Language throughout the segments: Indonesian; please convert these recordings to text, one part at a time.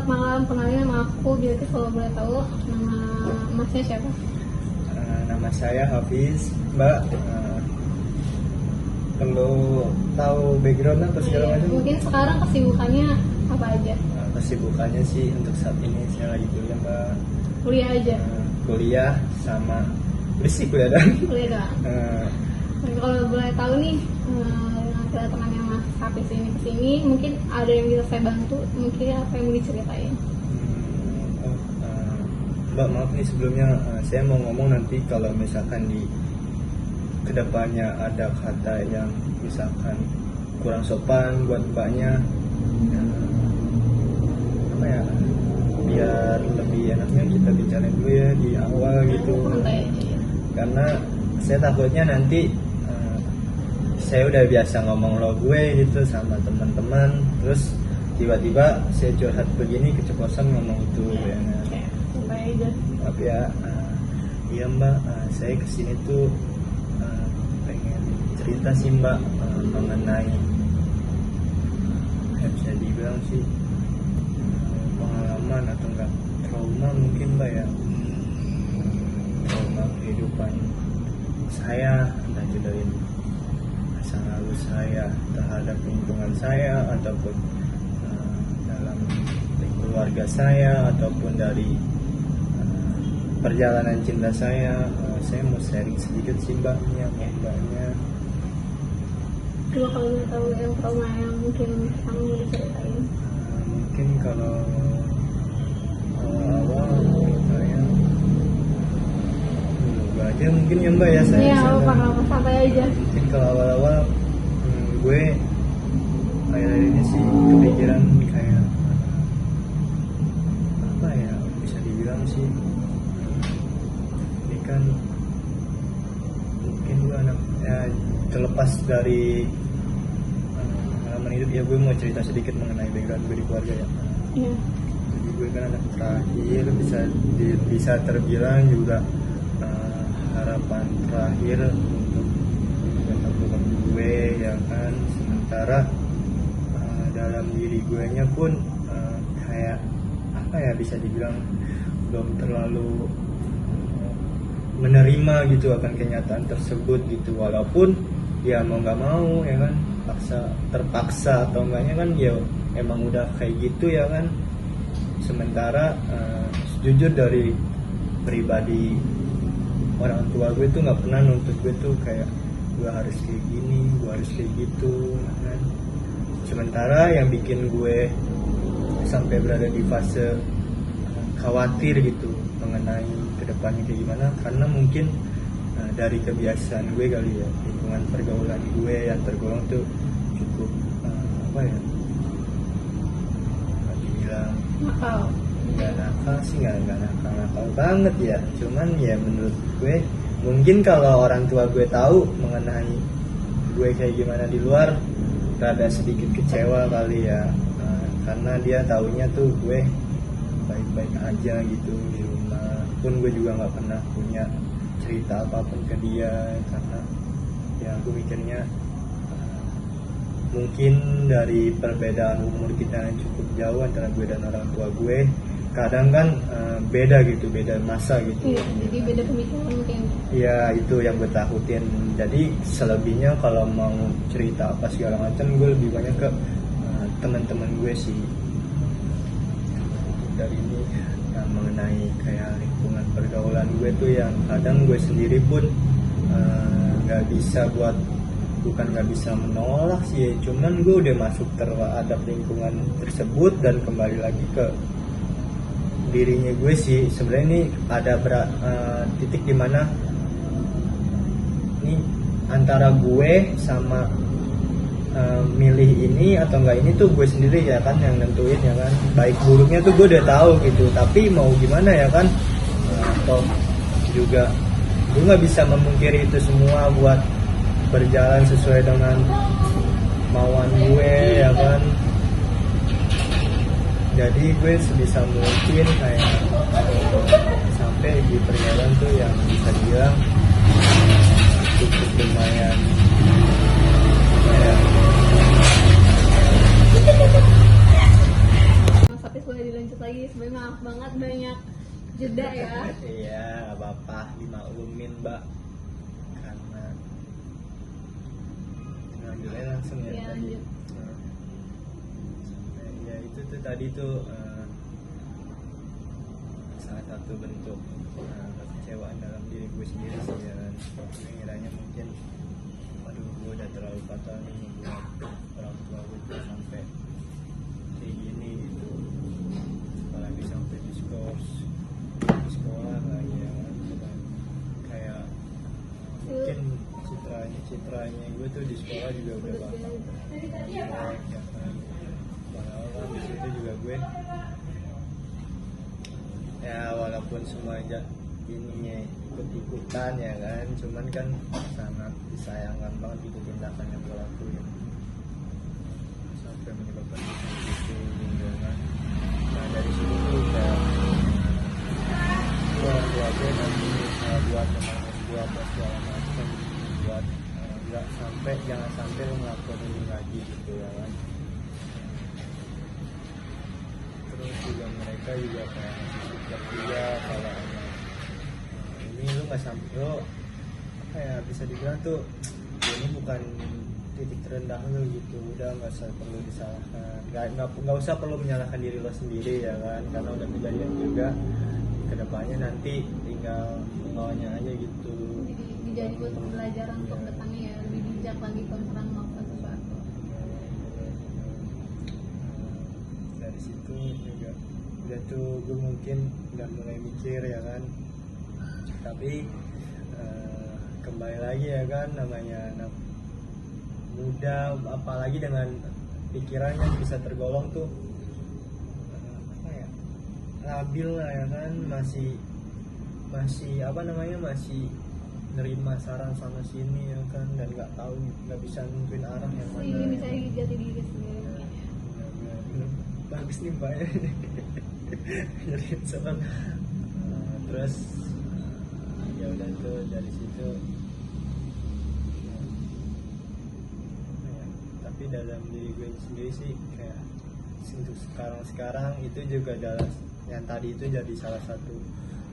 malam, kenalin nama aku Beauty. Kalau boleh tahu nama masnya siapa? Nama saya Hafiz, Mbak. Perlu tahu background apa segala macam? Mungkin sekarang kesibukannya apa aja? Kesibukannya sih untuk saat ini saya lagi kuliah, Mbak. Kuliah aja? Kuliah sama bersih kuliah dan. Kuliah doang? Kalau boleh tahu nih, dengan kedatangannya Mas Hafiz ini ke sini, mungkin ada yang bisa saya bantu, mungkin apa yang mau diceritain? Mbak, maaf nih sebelumnya, saya mau ngomong nanti kalau misalkan di kedepannya ada kata yang misalkan kurang sopan buat mbaknya, apa ya, biar lebih enaknya kita bicara dulu ya di awal gitu. Santai aja ya. Karena saya takutnya nanti saya udah biasa ngomong lo gue gitu sama teman-teman, terus tiba-tiba saya curhat begini keceplosan ngomong itu ya. Santai aja. Maaf ya, iya Mbak, saya kesini tuh pengen cerita sih Mbak, mengenai bisa dibilang sih pengalaman atau enggak trauma mungkin Mbak ya, trauma kehidupan saya, entah itu dari masa lalu saya terhadap lingkungan saya ataupun dalam keluarga saya ataupun dari perjalanan cinta saya. Saya mau sharing sedikit sih Mbak, mbaknya. Coba kalau boleh tahu yang trauma yang mungkin kamu mau diceritain? Mungkin kalau awal saya dulu aja mungkin ya Mbak ya, saya. Iya, apa santai aja. Mungkin kalau awal-awal gue akhir-akhir ini sih kepikiran kayak apa ya, bisa dibilang sih ini kan mungkin gue anak ya, terlepas dari pengalaman hidup ya, gue mau cerita sedikit mengenai background gue di keluarga ya. Iya. Jadi gue kan anak terakhir, bisa terbilang juga harapan terakhir untuk bokap gue ya kan. Sementara dalam diri gue nya pun kayak apa ya, bisa dibilang belum terlalu menerima gitu akan kenyataan tersebut gitu, walaupun ya mau nggak mau ya kan, terpaksa atau enggaknya kan ya emang udah kayak gitu ya kan. Sementara jujur dari pribadi orang tua gue tuh nggak pernah nuntut gue tuh kayak gue harus kayak gini, gue harus kayak gitu kan. Sementara yang bikin gue sampai berada di fase khawatir gitu mengenai kedepannya kayak gimana, karena mungkin dari kebiasaan gue kali ya, lingkungan pergaulan gue yang tergolong tuh cukup apa ya, dibilang Nakal. nggak nakal sih, nggak nakal banget ya, cuman ya menurut gue mungkin kalau orang tua gue tahu mengenai gue kayak gimana di luar, rada sedikit kecewa kali ya, karena dia taunya tuh gue baik-baik aja gitu di rumah, pun gue juga nggak pernah punya cerita apapun ke dia, karena ya gue mikirnya mungkin dari perbedaan umur kita yang cukup jauh antara gue dan orang tua gue, kadang kan beda gitu, beda masa gitu. Iya, jadi beda pemikiran mungkin. Ya itu yang gue takutin. Jadi selebihnya kalau mau cerita apa segala macam, gue lebih banyak ke teman-teman gue sih. Dari ini mengenai kayak lingkungan pergaulan gue tuh yang kadang gue sendiri pun nggak bisa bukan nggak bisa menolak sih, cuman gue udah masuk terhadap lingkungan tersebut dan kembali lagi ke dirinya gue sih. Sebenarnya ini ada titik dimana ini antara gue sama milih ini atau enggak ini tuh gue sendiri ya kan yang nentuin ya kan, baik buruknya tuh gue udah tahu gitu, tapi mau gimana ya kan, atau juga gue nggak bisa memungkiri itu semua buat berjalan sesuai dengan mauan gue ya kan. Jadi gue sebisa mungkin kayak sampai di perjalanan tuh yang bisa dibilang cukup lumayan kayak Mas Hafiz boleh dilanjut? lanjut lagi. Sebenarnya maaf banget banyak jeda ya. Iya, gak apa-apa, dimaklumin mbak. Karena lanjutnya langsung ya Iya, tadi. lanjut. Ya itu tuh tadi tuh salah satu bentuk kekecewaan dalam diri gue sendiri sih ya kan. Gue ngiranya mungkin aduh gue udah terlalu fatal nih membuat orang tua gue tuh sampai kayak gini gitu, apalagi sampai diskors di sekolah lagi ya kan. Kayak mungkin citranya gue tuh di sekolah juga udah bakal jelek ya kan. Padahal kan di situ juga gue ya walaupun semua aja ininya ikut-ikutan ya kan, cuman kan sangat disayangkan banget gitu tindakan yang gue lakuin sampai menyebabkan itu gitu kan. Nah dari situ tuh kayak gue nanti buat teman gue apa segala macam buat jangan sampai lo ngelakuin ini lagi gitu ya kan. Terus juga mereka juga kayak ngasih support juga kalau ini lu nggak sampai lo kayak bisa dibilang tuh ini bukan titik terendah lo gitu, udah nggak usah perlu disalahkan, nggak usah perlu menyalahkan diri lo sendiri ya kan, karena udah kejadian juga. Kedepannya nanti tinggal membawanya aja gitu. Jadi buat pembelajaran untuk depannya ya, lebih bijak lagi kalau misalkan melakukan sesuatu. Dari situ juga udah tuh gue mungkin udah mulai mikir ya kan, tapi kembali lagi ya kan, namanya anak muda apalagi dengan pikirannya bisa tergolong tuh labil lah ya kan, masih apa namanya, masih nerima saran sana sini ya kan, dan nggak bisa nentuin arah yang mana. Ini bisa jati diri sendiri. Bagus nih mbak jadi saran. Terus ya udah tuh dari situ ya, tapi dalam diri gue sendiri sih kayak untuk sekarang itu juga adalah yang tadi itu jadi salah satu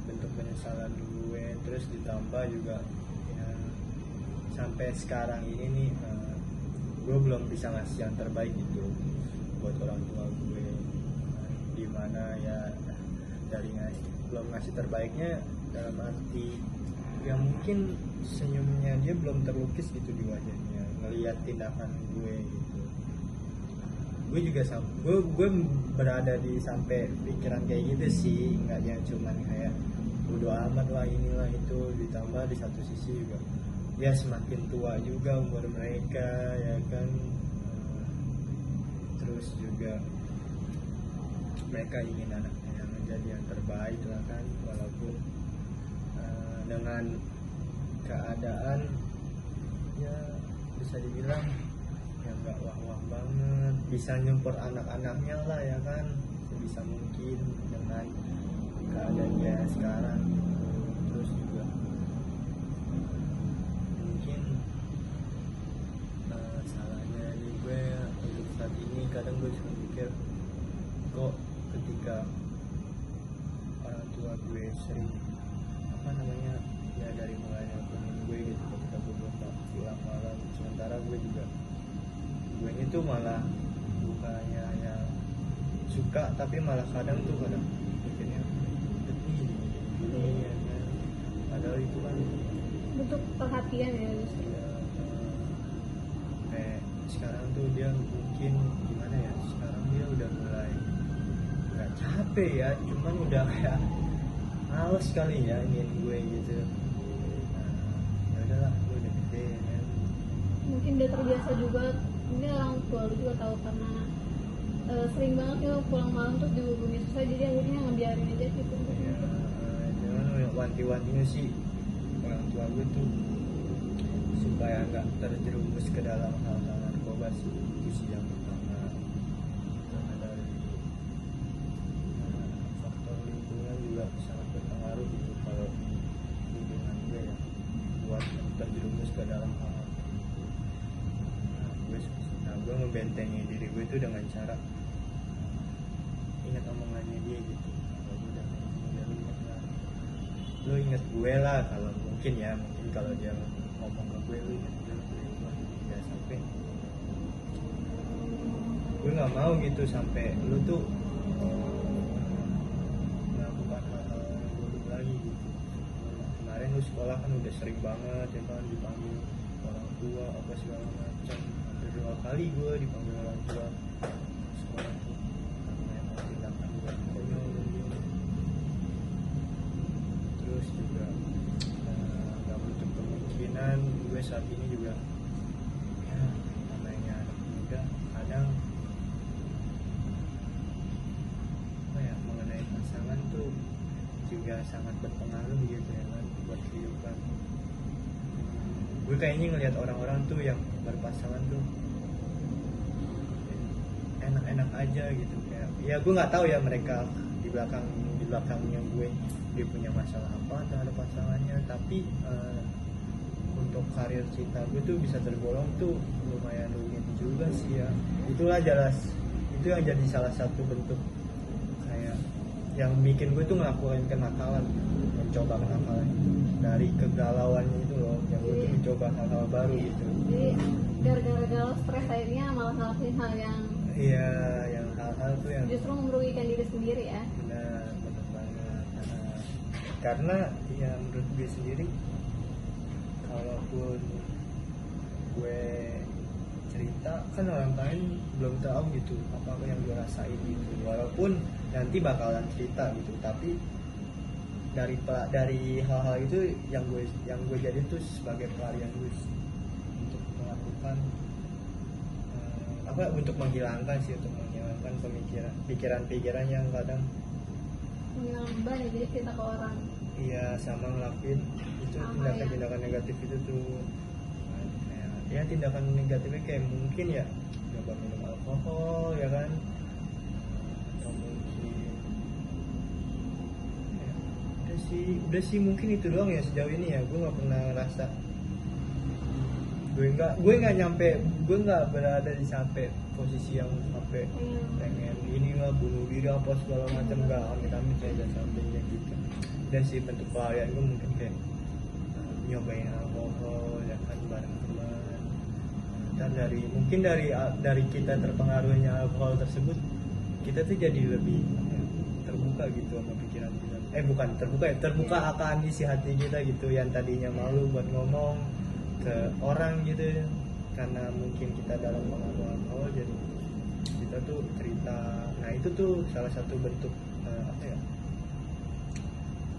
bentuk penyesalan gue. Terus ditambah juga ya, sampai sekarang ini nih gue belum bisa ngasih yang terbaik gitu buat orang tua gue, dimana ya dari belum ngasih terbaiknya dalam arti ya mungkin senyumnya dia belum terlukis gitu di wajahnya ngelihat tindakan gue gitu. Gue juga gue berada di sampai pikiran kayak gitu sih, nggak yang cuman kayak bodo amat lah inilah itu. Ditambah di satu sisi juga ya semakin tua juga umur mereka ya kan, terus juga mereka ingin anaknya yang menjadi yang terbaik lah kan, walaupun dengan keadaan ya bisa dibilang ya nggak wah-wah banget, bisa nyupport anak-anaknya lah ya kan sebisa mungkin dengan keadaannya sekarang. Terus juga mungkin salahnya di gue untuk saat ini kadang gue suka mikir kok ketika orang tua gue sering apa namanya ya dari mulai nelfonin gue gitu ketika gue pulang malam, sementara gue ini tuh malah bukannya ya suka, tapi malah kadang bikinnya gini ya kan, padahal itu kan Bentuk perhatian ya justru. ya, kayak sekarang tuh dia mungkin gimana ya, sekarang dia udah mulai nggak capek ya, cuman udah kayak males kali ya ingin gue gitu. Ya udahlah, gue udah gede ya kan. Mungkin dia terbiasa juga, mungkin orang tua lu juga tahu karena sering banget ya pulang malam terus dihubungi susah, jadi akhirnya ngebiarin aja gitu. Ya, cuman wanti-wantinya sih orang tua gue tuh supaya nggak terjerumus ke dalam hal-hal narkoba sih, itu sih yang pertama. Karena dari faktor lingkungan juga sangat berpengaruh gitu, kalau lingkungan gue ya buat terjerumus ke dalam hal. Gue membentengi diri gue itu dengan cara ingat omongannya dia lu inget gue lah, kalau mungkin ya, mungkin kalau dia ngomong ke gue, lu inget gue ya, sampai gue nggak mau gitu sampai lu tuh melakukan hal-hal yang buruk lagi gitu. Kemarin lu sekolah kan udah sering banget ya kan dipanggil orang tua apa segala macam, hampir 2 kali gue dipanggil orang tua sekolah tuh karena emang tindakan gue konyol gitu. Terus juga nggak menutup kemungkinan gue saat ini juga ya namanya anak muda kadang apa ya, mengenai pasangan tuh juga sangat berpengaruh gitu ya kan buat kehidupan. Gue kayaknya ngelihat orang-orang tuh yang berpasangan tuh enak-enak aja gitu, kayak ya gue nggak tahu ya mereka di belakangnya gue dia punya masalah apa terhadap pasangannya, tapi untuk karir cinta gue tuh bisa tergolong tuh lumayan rumit juga sih ya. Itulah jelas itu yang jadi salah satu bentuk kayak yang bikin gue tuh ngelakuin kenakalan, mencoba kenakalan dari kegalauannya itu loh, yang gue tuh mencoba hal-hal baru gitu. Jadi gara-gara galau stres akhirnya malah ngelakuin hal yang Iya, yang hal-hal tuh yang justru merugikan diri sendiri ya. benar banget. Karena ya menurut gue sendiri, kalaupun gue cerita kan orang lain belum tahu gitu apa yang gue rasain gitu, walaupun nanti bakalan cerita gitu, tapi dari hal-hal itu yang gue jadiin tuh sebagai pelarian gue untuk melakukan untuk menghilangkan pikiran-pikiran yang kadang Menghilangkan beban ya, jadi cerita ke orang. iya sama ngelakuin itu tindakan-tindakan negatif itu tuh kayak, ya tindakan negatifnya kayak mungkin ya coba minum alkohol ya kan, atau mungkin ya, udah sih mungkin itu doang ya sejauh ini ya. Gue nggak pernah ngerasa gue nggak berada di sampai posisi yang sampai pengen ini lah bunuh diri apa segala macam, nggak amit-amit saya sampingnya gitu. Dan sih bentuk pelarian gue mungkin kayak nyobain alkohol ya kan bareng teman, dan dari kita terpengaruhnya alkohol tersebut, kita tuh jadi lebih terbuka gitu sama pikiran kita, bukan terbuka akan isi hati kita gitu, yang tadinya malu buat ngomong ke orang gitu ya, karena mungkin kita dalam pengaruh alkohol jadi kita tuh cerita. Nah itu tuh salah satu bentuk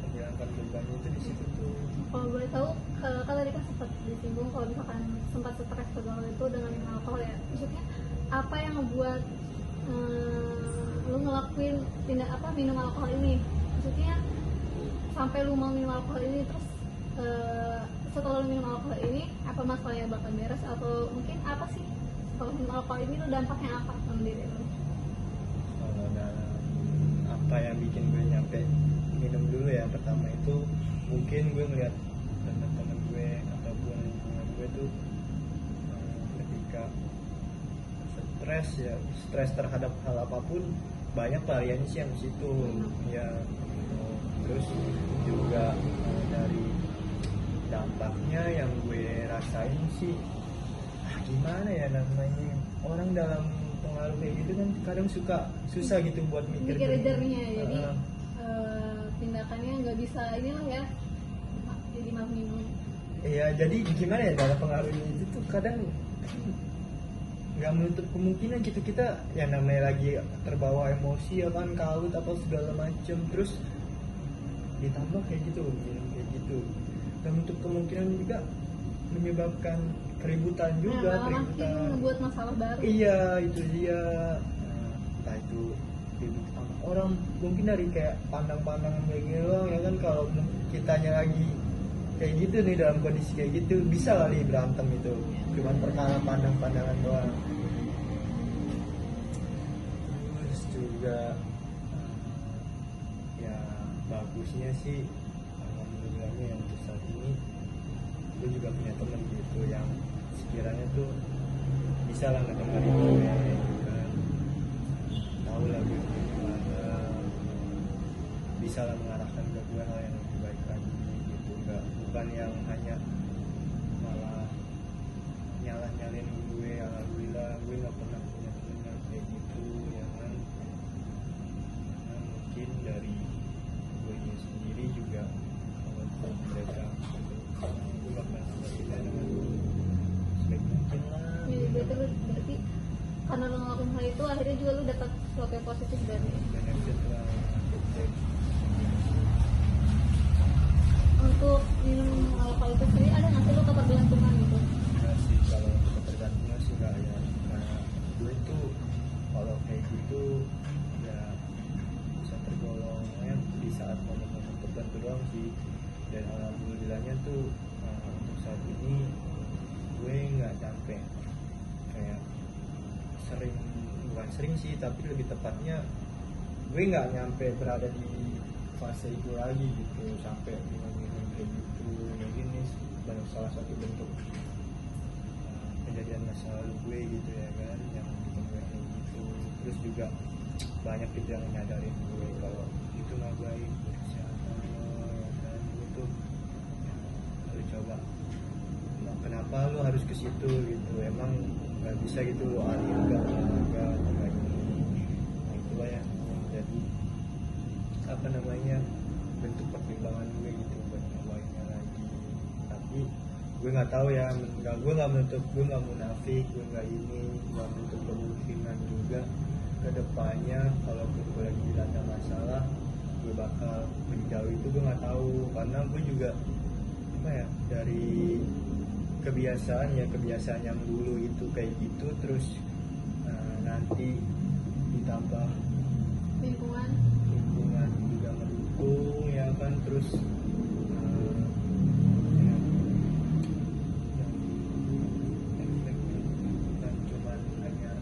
menghilangkan beban itu di situ tuh. Kalau boleh tahu, kan tadi kan sempat disinggung kalau misalkan sempat stres galau itu dengan minum alkohol ya. Maksudnya apa yang ngebuat lu ngelakuin minum alkohol ini? Maksudnya sampai lu mau minum alkohol ini, terus setelah lu minum alkohol ini apa masalahnya bakal beres, atau mungkin apa sih setelah minum alkohol ini tuh dampaknya apa sama diri lu? Kalau dalam apa yang bikin gue nyampe minum dulu ya, pertama itu mungkin gue ngeliat teman-teman gue ataupun lingkungan gue tuh ketika stres terhadap hal apapun banyak pelariannya sih yang di situ ya. Terus juga dari dampaknya yang gue rasain sih gimana ya namanya, orang dalam pengaruh kayak gitu kan kadang susah gitu buat mikir jernih, jadi tindakannya nggak bisa inilah ya, jadi malah minum. Iya, jadi gimana ya, dalam pengaruhnya itu tuh kadang nggak menutup kemungkinan gitu kita ya namanya lagi terbawa emosi ya kan, kaut apa segala macem, terus ditambah kayak gitu, minum kayak gitu, dan untuk kemungkinan juga menyebabkan keributan juga, makin ngebuat masalah baru. Iya itu dia. Entah itu ribut sama orang mungkin dari kayak pandang-pandangan kayak gitu doang ya kan, kalau kitanya lagi kayak gitu nih dalam kondisi kayak gitu bisa kali berantem itu cuman perkara pandang-pandangan doang. Terus juga ya bagusnya sih alhamdulillahnya yang untuk saat ini gue juga punya temen gitu yang sekiranya tuh bisa lah ngedengerin gue kan, tahu lah gue gimana, bisa lah mengarahkan ke gue hal yang lebih baik lagi gitu, nggak bukan yang hanya malah nyalin gue. Alhamdulillah gue nggak pernah punya temen yang kayak gitu ya kan. Nah, mungkin dari gue sendiri juga untuk mereka gue bakal berbeda dengan sebaik mungkin lah. Ya, berarti karena lo ngelakuin hal itu akhirnya juga lo dapat sesuatu yang positif dari Benefit lah benefit. untuk minum alkohol itu sendiri. Ada nggak sih lo ketergantungan gitu? Ya sih, kalau ketergantungan sih nggak ya, karena gue tuh kalau kayak gitu ya bisa tergolong ya di saat momen-momen tertentu doang sih. Dan alhamdulillahnya tuh untuk saat ini gue nggak sampai kayak sering, bukan sering sih tapi lebih tepatnya gue nggak nyampe berada di fase itu lagi gitu sampai minum kayak gitu. Mungkin ini banyak salah satu bentuk kejadian masa lalu gue gitu ya kan yang bikin gue kayak gitu. Terus juga banyak gitu yang nyadarin gue kalau itu nggak baik buat kesehatan lo ya kan. Itu lu coba, nah, kenapa lu harus ke situ gitu, emang nggak bisa gitu lu alih ke olahraga kayak ini. Nah itulah ya jadi apa namanya bentuk pertimbangan gue gitu buat nyobainnya lagi. Tapi gue nggak tahu ya, gue nggak menutup, gue nggak munafik, gue nggak ini, nggak menutup kemungkinan juga kedepannya kalaupun gue lagi dilanda masalah gue bakal menjauh itu. Gue nggak tahu karena gue juga apa ya, dari kebiasaan yang dulu itu kayak gitu terus nanti ditambah Lingkungan juga mendukung ya kan. Terus efeknya bukan cuman hanya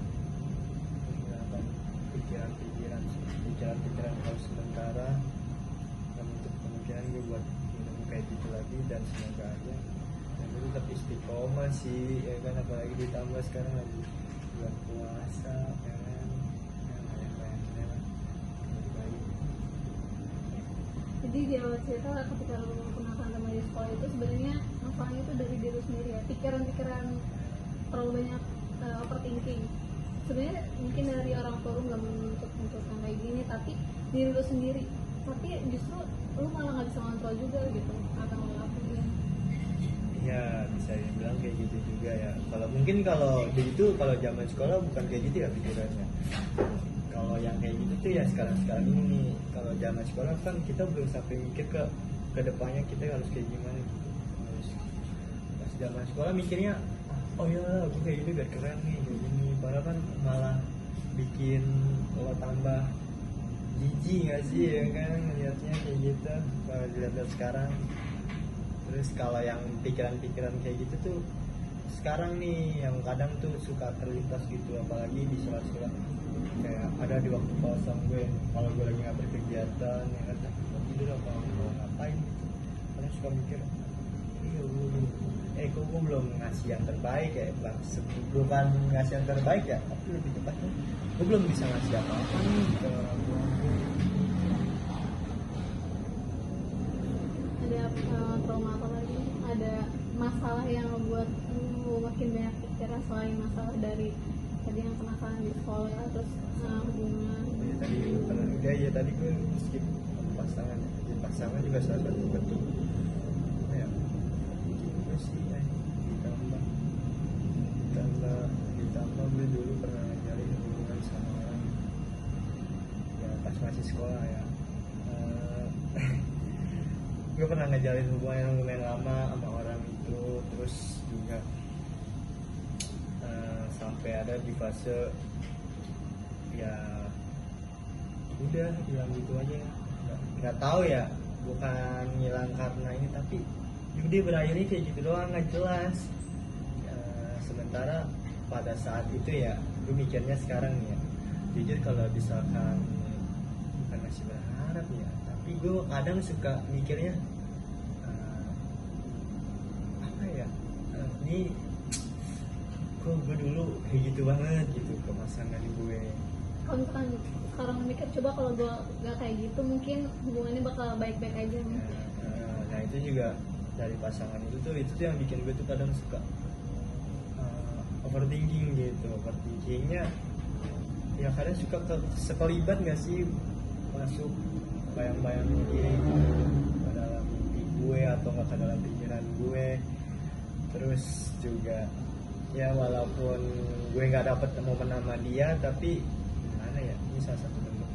menghilangkan pikiran kalau sementara, dan untuk kemungkinan gue buat minum kayak gitu lagi. Dan semoga aja dan itu tetap istiqomah sih ya kan, apalagi ditambah sekarang lagi bulan puasa ya kan, yang lain-lainnya lebih baik. jadi di awal cerita ketika lo menggunakan teman di sekolah itu sebenarnya masalahnya itu dari diri sendiri ya, pikiran terlalu banyak overthinking. Sebenarnya mungkin dari orang tua lo nggak menuntut yang kayak gini, tapi diri lo sendiri, tapi justru lo malah nggak bisa kontrol juga gitu apa yang lo lakuin. Ya bisa dibilang kayak gitu juga ya. Kalau mungkin kalau itu kalau zaman sekolah bukan kayak gitu ya pikirannya. Kalau yang kayak gitu tuh ya sekarang ini nih. Kalau zaman sekolah kan kita belum sampai mikir ke depannya kita harus kayak gimana gitu. Terus pas zaman sekolah mikirnya oh ya gue kayak gitu biar keren nih kayak gini. Padahal kan malah bikin lo tambah jijik nggak sih ya kan ngeliatnya kayak gitu kalau dilihat sekarang. Terus kalau yang pikiran-pikiran kayak gitu tuh sekarang nih yang kadang tuh suka terlintas gitu, apalagi di sela-sela kayak ada di waktu kosong gue kalau gue lagi nggak berkegiatan ya kan, mau tidur apa mau ngapain gitu. Kadang suka mikir kok gue belum ngasih yang terbaik ya, bukan ngasih yang terbaik ya, tapi lebih tepatnya gue belum bisa ngasih apa-apa nih ke orang gue. Ada trauma apa lagi? Ada masalah yang membuat lu makin banyak pikiran selain masalah dari tadi yang kenakalan di sekolah, terus hubungan? Tadi gue skip pasangan. Jadi pasangan juga salah satu bentuk ya juga sih ya. Ditambah gue dulu pernah nyari hubungan sama orang ya pas masih sekolah ya. Gue pernah ngejalin hubungan yang lumayan lama sama orang itu. Terus juga sampai ada di fase ya udah hilang gitu aja, nggak tahu ya, bukan hilang karena ini tapi dia berakhirnya kayak gitu doang nggak jelas. Sementara pada saat itu ya gue mikirnya sekarang ya jujur kalau misalkan bukan masih berharap ya, tapi gue kadang suka mikirnya apa ya, ini kok gue dulu kayak gitu banget gitu ke pasangan gue. kalau misalkan sekarang mikir coba kalau gue gak kayak gitu mungkin hubungannya bakal baik-baik aja nih. Nah itu juga dari pasangan itu tuh yang bikin gue tuh kadang suka overthinking gitu. Overthinkingnya ya kadang suka sekelibat nggak sih masuk bayang-bayang dia gitu ke dalam mimpi gue atau nggak ke dalam pikiran gue. Terus juga ya walaupun gue nggak dapet momen sama dia, tapi gimana ya, ini salah satu bentuk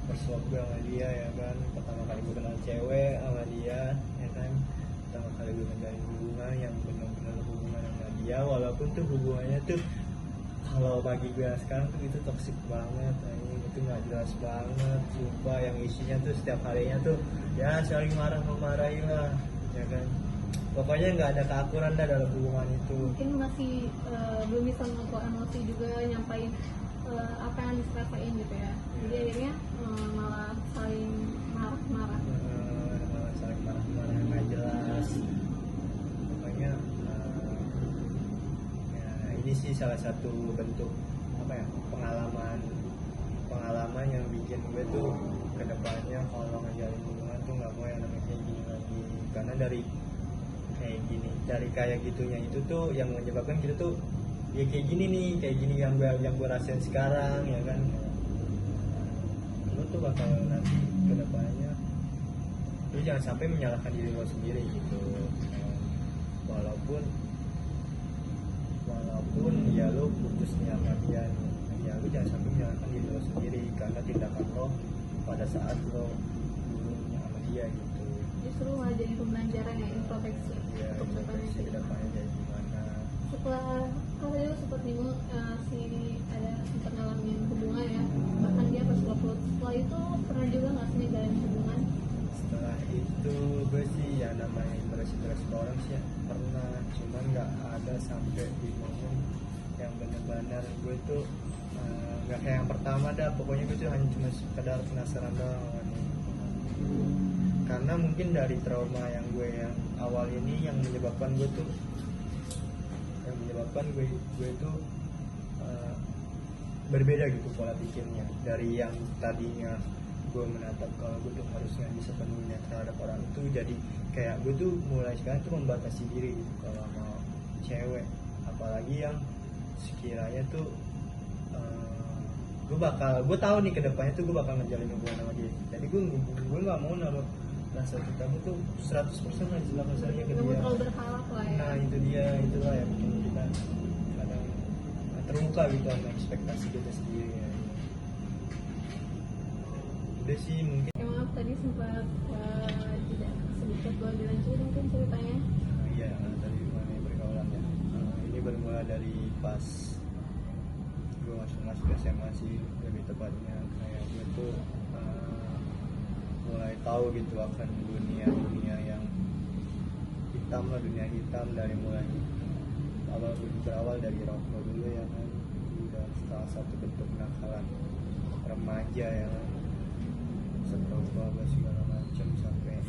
bersuap gue sama dia ya kan. Pertama kali gue kenal cewek sama dia ya kan, pertama kali gue menjalin hubungan yang benar-benar hubungan sama dia, walaupun tuh hubungannya tuh kalau bagi gue sekarang tuh itu toksik banget, itu nggak jelas banget, sumpah. Yang isinya tuh setiap harinya tuh ya saling marah-memarahi lah ya kan. Pokoknya nggak ada keakuran dah dalam hubungan itu. Mungkin masih belum bisa mengontrol emosi juga, nyampain apa yang dirasain gitu ya. Jadi akhirnya malah saling marah-marah. Malah saling marah-marah nggak jelas. Pokoknya ya, ini sih salah satu bentuk apa ya, pengalaman yang bikin gue tuh kedepannya kalau ngejalin hubungan tuh nggak mau yang namanya kayak gini lagi. Karena dari kayak gitunya itu tuh yang menyebabkan kita tuh ya kayak gini yang gue rasain sekarang ya kan. Lo tuh bakal nanti kedepannya lo jangan sampai menyalahkan diri lo sendiri gitu. Walaupun ya lo putusnya sama dia, ya lo jangan sampai menyalahkan diri lo sendiri karena tindakan lo pada saat lo dulunya sama dia gitu. Justru malah jadi pembelajaran ya, introspeksi Ya, untuk introspeksi kedepannya jadi gimana. Setelah kalau dia sempat bingung ada sempat ngalamin hubungan ya, bahkan dia pas upload. Setelah itu pernah juga nggak sih ngejalanin hubungan? Setelah itu gue sih ya namanya interest orang sih ya pernah, cuman nggak ada sampai di momen yang benar-benar gue tuh nggak kayak yang pertama dah. Pokoknya gue tuh hanya cuma sekedar penasaran doang. Karena mungkin dari trauma yang awal ini yang menyebabkan gue tuh berbeda gitu pola pikirnya. Dari yang tadinya gue menatap kalau gue tuh harusnya bisa sepenuhnya terhadap orang itu, jadi kayak gue tuh mulai sekarang tuh membatasi diri gitu kalau mau cewek, apalagi yang sekiranya tuh gue tahu nih kedepannya tuh gue bakal ngejalin hubungan sama dia. Jadi gue nggak mau naruh rasa cintamu tuh 100% lah istilahnya ke Nggak mau dia. terlalu berharap lah ya. Nah itulah yang bikin kita kadang terluka gitu sama ekspektasi kita sendiri ya. Udah sih mungkin. Ya maaf tadi sempat tidak sedikit boleh dilanjutin mungkin ceritanya. Iya, tadi mengenai pergaulan ya. Ini bermula dari pas gue masuk SMA sih, lebih tepatnya kayak gue tuh mulai tahu gitu akan dunia yang hitam lah, dunia hitam. Dari mulai berawal dari rokok dulu ya kan, udah salah satu bentuk nakalan remaja ya kan, seperti apa segala macam sampai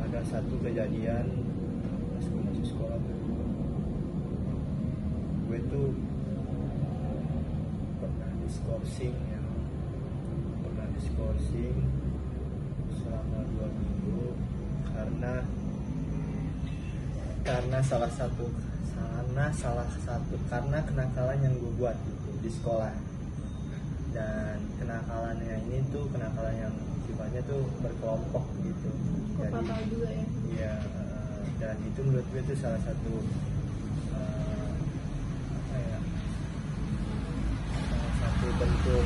ada satu kejadian pas gue masih sekolah tuh, gue tuh pernah diskorsing selama 2 minggu karena salah satu karena kenakalan yang gue buat gitu di sekolah. Dan kenakalannya ini tuh kenakalan yang sifatnya tuh berkelompok gitu. Jadi Fatal juga ya. iya, dan itu menurut gue tuh salah satu bentuk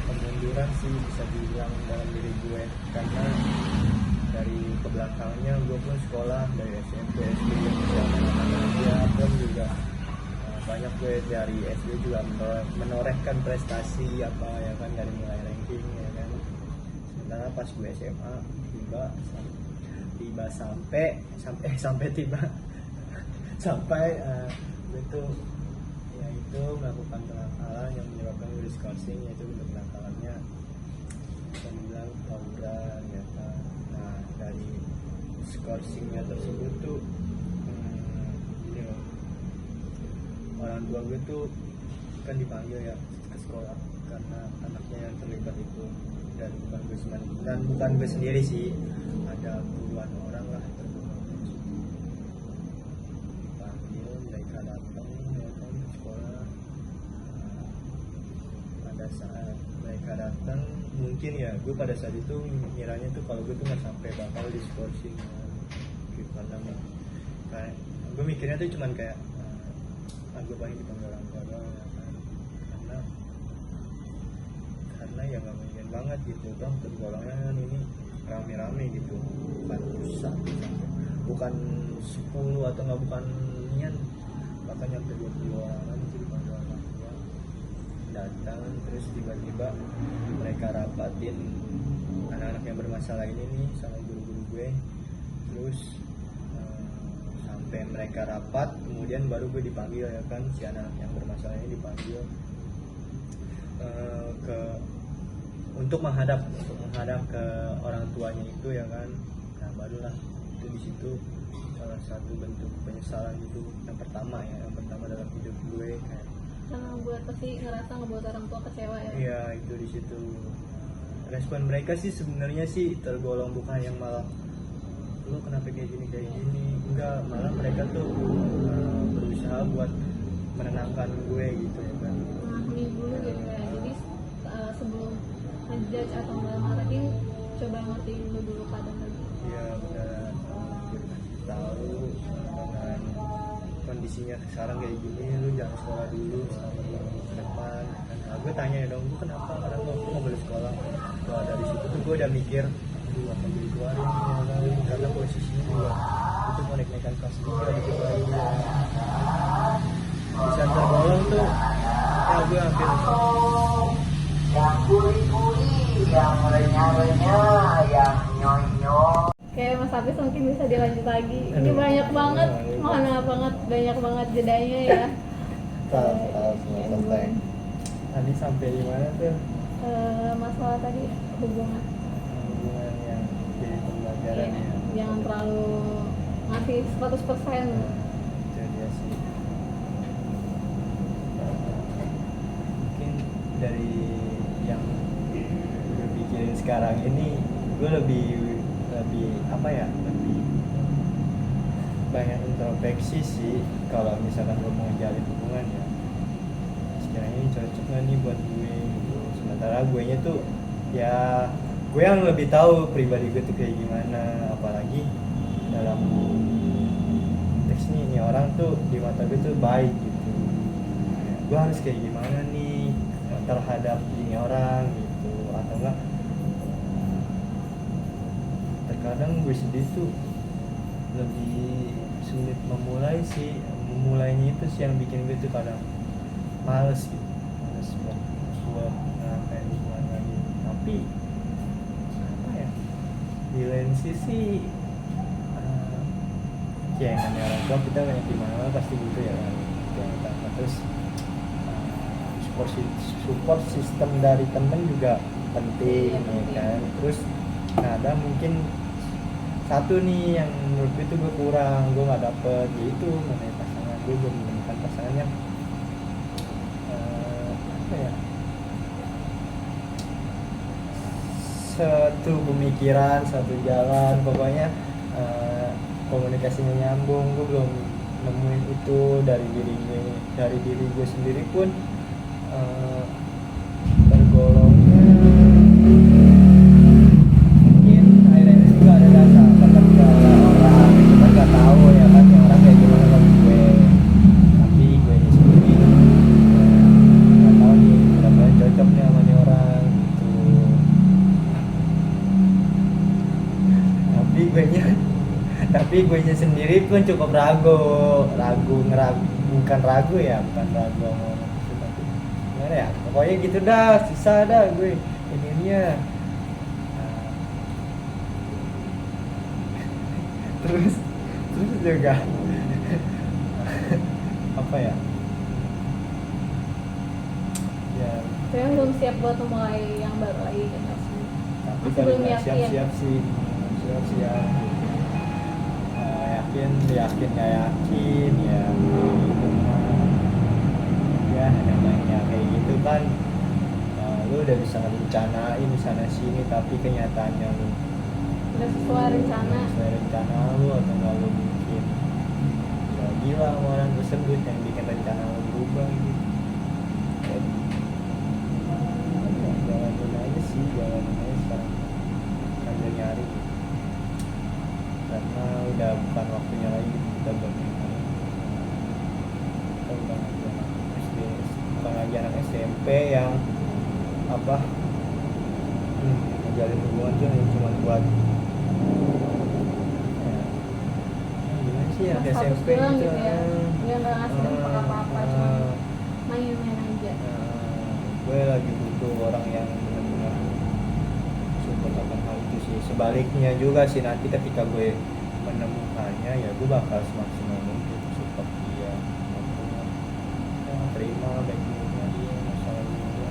kemunduran sih bisa dibilang dalam diri gue. Karena dari kebelakangnya gue pun sekolah dari SMP, SD dia pun juga banyak gue dari SD juga menorehkan prestasi apa ya kan, dari mulai ranking ya kan. Sementara pas gue SMA sampai gue tuh ya itu melakukan kenakalan yang menyebabkan gue diskorsing, yaitu bentuk kenakalannya bisa dibilang tawuran ya kan. Nah dari skorsingnya tersebut tuh orang tua gue tuh kan dipanggil ya ke sekolah karena anaknya yang terlibat itu, dan bukan gue sendiri sih, ada puluhan orang lah terlibat dipanggil, mereka datang ya kan ke sekolah. Pada saat mereka datang mungkin ya gue pada saat itu ngiranya tuh kalau gue tuh nggak sampai bakal diskorsin gitu, karena kayak gue mikirnya tuh cuman kayak gue paling dipanggil orang tua doang ya kan, karena ya nggak mungkin banget gitu toh tergolongnya kan ini rame-rame gitu, bukan bukan 10 atau nggak, bukan nian, bahkan nyampe 20 orang itu dipanggil orang tua datang. Terus tiba-tiba mereka rapatin anak-anak yang bermasalah ini nih sama guru-guru gue. Terus sampai mereka rapat, kemudian baru gue dipanggil ya kan, si anak yang bermasalah ini dipanggil untuk menghadap ke orang tuanya itu ya kan. Nah barulah itu di situ salah satu bentuk penyesalan itu yang pertama dalam hidup gue kayak karena buat pasti ngerasa ngebuat orang tua kecewa ya. Iya, itu di situ. Respon mereka sih sebenarnya sih tergolong bukan yang malah lu kenapa kayak gini, enggak, malah mereka tuh berusaha buat menenangkan gue gitu ya kan. Ini dulu gitu ya, jadi sebelum ngejudge atau nge-marahin, coba ngertiin dulu kadang lagi. Iya benar, tahu dengan kondisinya sekarang kayak gini, lu jangan sekolah dulu selama 2 minggu ke depan kan. Nah, gue tanya dong, gue kenapa, karena gue mau boleh sekolah. Wah, dari situ tuh gue udah mikir, aduh apa gue dikeluarin nih, karena posisinya juga itu mau naik-naikan kelas 3 dikeluarin dia. Bisa tergolong tuh ya gue hampir yang gurih-gurih, yang renyah-renyah, yang nyoi-nyoi. Oke, Mas Hafiz mungkin bisa dilanjut lagi. Ini banyak banget, mohon maaf banget, banyak banget jedanya ya. Santai. Tadi sampai di mana tuh? Masalah tadi hubungan yang jadi pembelajaran ya. Jangan terlalu ngasih 100%. Itu dia sih. Mungkin dari yang gue pikirin sekarang ini, gue lebih apa ya, lebih banyak introspeksi sih kalau misalkan gue mau jalin hubungan ya. Sekiranya ini cocok nggak nih buat gue gitu. Sementara gue nya tuh ya gue yang lebih tahu pribadi gue tuh kayak gimana, apalagi dalam teks ini orang tuh di mata gue tuh baik gitu. Gue harus kayak gimana nih terhadap ini orang gitu, atau enggak terkadang gue sendiri tuh lebih sulit memulainya itu sih yang bikin gue tuh kadang males buat ngapain hubungan lagi. Tapi apa ya, di lain sisi ya yang namanya orang tua kita banyak dimana pasti gitu ya kan. Terus support system dari temen juga penting ya kan. Terus ada mungkin satu nih yang menurut gue tuh gue kurang, gue nggak dapet, yaitu mengenai pasangan. Gue belum menemukan pasangan yang apa ya, satu pemikiran, satu jalan, pokoknya komunikasinya nyambung. Gue belum nemuin itu dari diri gue sendiri pun tergolongnya mungkin akhir-akhir ini juga ada rasa tertekan orang, kita nggak tahu ya kan yang orang kayak gimana sama gue, tapi gue ini sendiri nggak tahu nih benar-benar cocok nih sama nih orang gitu. Tapi gue nya sendiri pun cukup ragu bukan ragu tapi gimana ya, pokoknya gitu dah, susah dah gue ininya. terus juga apa ya Saya belum siap buat memulai yang baru lagi gitu. tapi Masih kalau belum nggak yakin. siap-siap sih yakin nggak yakin ya gitu mah. misalkan lu udah bisa ngerencanain di sana sini tapi kenyataannya lu udah sesuai rencana. sesuai rencana lu atau nggak lu mungkin ya gila sama orang tersebut yang bikin rencana lu berubah gitu. Jadi, jalanin aja sih, jalanin aja sekarang sambil nyari gitu. Karena udah bukan waktunya lagi kita buat yang lain. Kita bukan lagi anak SD, bukan lagi anak SMP yang apa menjalin hubungan tuh hanya cuma buat gimana sih ya Pas status SMP doang gitu gitu ya. Dia nggak ngasih dampak apa-apa, cuma main-main aja. gue lagi butuh orang yang benar-benar support akan hal itu sih. Sebaliknya juga sih, nanti ketika gue menemukannya ya gue bakal semaksimal mungkin support dia, ya, terima baik buruknya dia, masalah dia.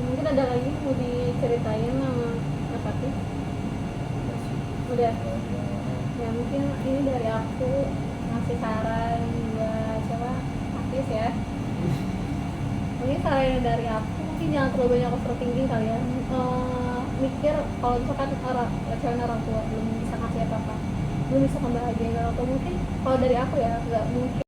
Mungkin ada lagi mau diceritain sama Mas Fatih? Udah. Ya mungkin ini dari aku ngasih saran buat siapa? Hafiz ya. Mungkin saran dari aku, mungkin jangan terlalu banyak overthinking kali ya. Mikir kalau misalkan orang tua belum bisa kasih apa-apa, belum bisa membahagiakan orang tua, mungkin kalau dari aku ya nggak mungkin